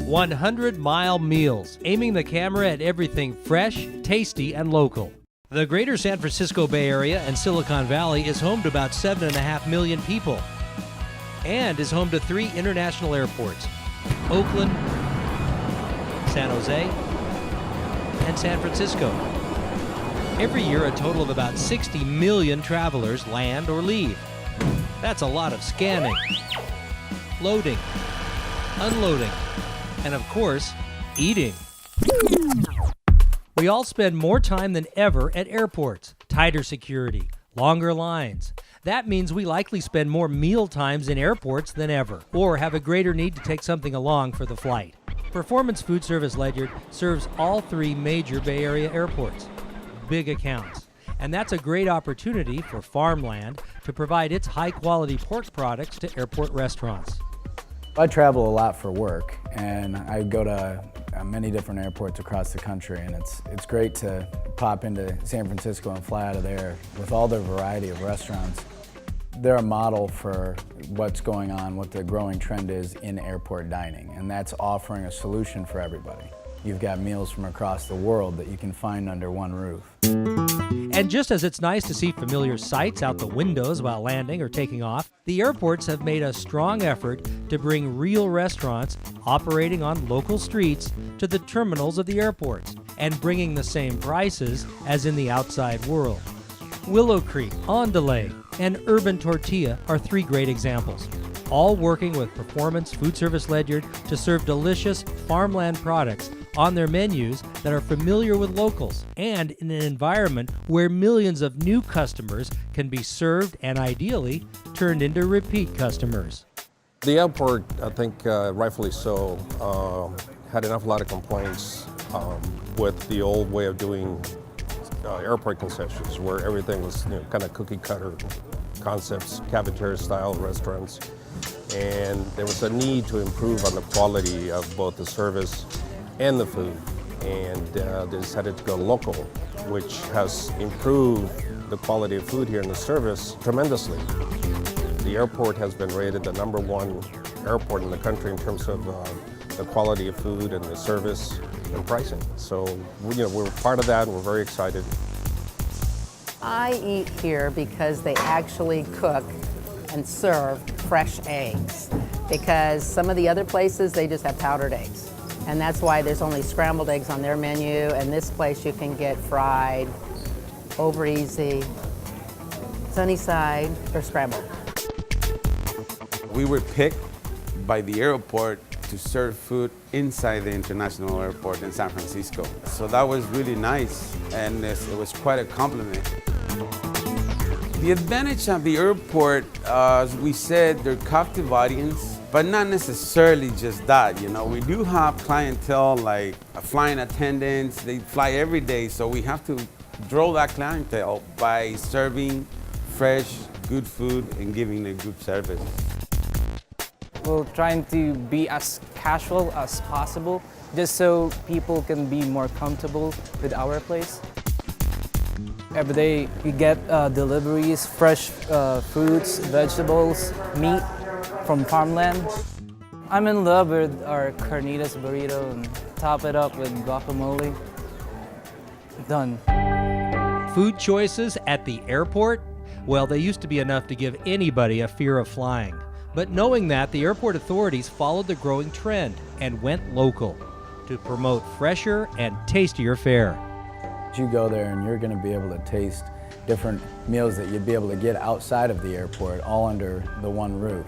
100-mile meals, aiming the camera at everything fresh, tasty, and local. The greater San Francisco Bay Area and Silicon Valley is home to about 7.5 million people and is home to 3 international airports: Oakland, San Jose, and San Francisco. Every year, a total of about 60 million travelers land or leave. That's a lot of scanning, loading, unloading, and of course, eating. We all spend more time than ever at airports. Tighter security, longer lines. That means we likely spend more meal times in airports than ever, or have a greater need to take something along for the flight. Performance Food Service Ledyard serves all 3 major Bay Area airports. Big accounts. And that's a great opportunity for Farmland to provide its high-quality pork products to airport restaurants. I travel a lot for work, and I go to many different airports across the country, and it's great to pop into San Francisco and fly out of there with all their variety of restaurants. They're a model for what's going on, what the growing trend is in airport dining, and that's offering a solution for everybody. You've got meals from across the world that you can find under one roof. And just as it's nice to see familiar sights out the windows while landing or taking off, the airports have made a strong effort to bring real restaurants operating on local streets to the terminals of the airports and bringing the same prices as in the outside world. Willow Creek, On Delay, and Urban Tortilla are 3 great examples, all working with Performance Food Service Ledyard to serve delicious farmland products on their menus that are familiar with locals and in an environment where millions of new customers can be served and ideally turned into repeat customers. The airport, I think rightfully so, had an awful lot of complaints with the old way of doing airport concessions, where everything was kind of cookie cutter concepts, cafeteria style restaurants, and there was a need to improve on the quality of both the service and the food, and they decided to go local, which has improved the quality of food here and the service tremendously. The airport has been rated the #1 airport in the country in terms of the quality of food and the service and pricing. So we're part of that, and we're very excited. I eat here because they actually cook and serve fresh eggs, because some of the other places, they just have powdered eggs. And that's why there's only scrambled eggs on their menu, and this place you can get fried, over easy, sunny side, or scrambled. We were picked by the airport to serve food inside the international airport in San Francisco. So that was really nice, and it was quite a compliment. The advantage of the airport, as we said, they're captive audience, but not necessarily just that. We do have clientele like flying attendants. They fly every day, so we have to draw that clientele by serving fresh, good food and giving a good service. We're trying to be as casual as possible, just so people can be more comfortable with our place. Every day we get deliveries, fresh fruits, vegetables, meat from farmland. I'm in love with our carnitas burrito, and top it up with guacamole. Done. Food choices at the airport? Well, they used to be enough to give anybody a fear of flying. But knowing that, the airport authorities followed the growing trend and went local to promote fresher and tastier fare. You go there and you're going to be able to taste different meals that you'd be able to get outside of the airport, all under the one roof.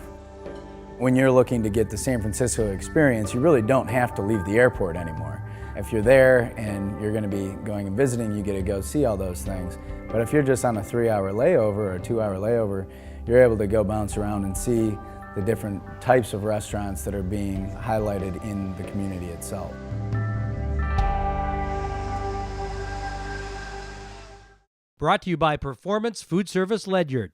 When you're looking to get the San Francisco experience, you really don't have to leave the airport anymore. If you're there and you're going to be going and visiting, you get to go see all those things. But if you're just on a 3-hour layover or a 2-hour layover, you're able to go bounce around and see the different types of restaurants that are being highlighted in the community itself. Brought to you by Performance Food Service Ledyard.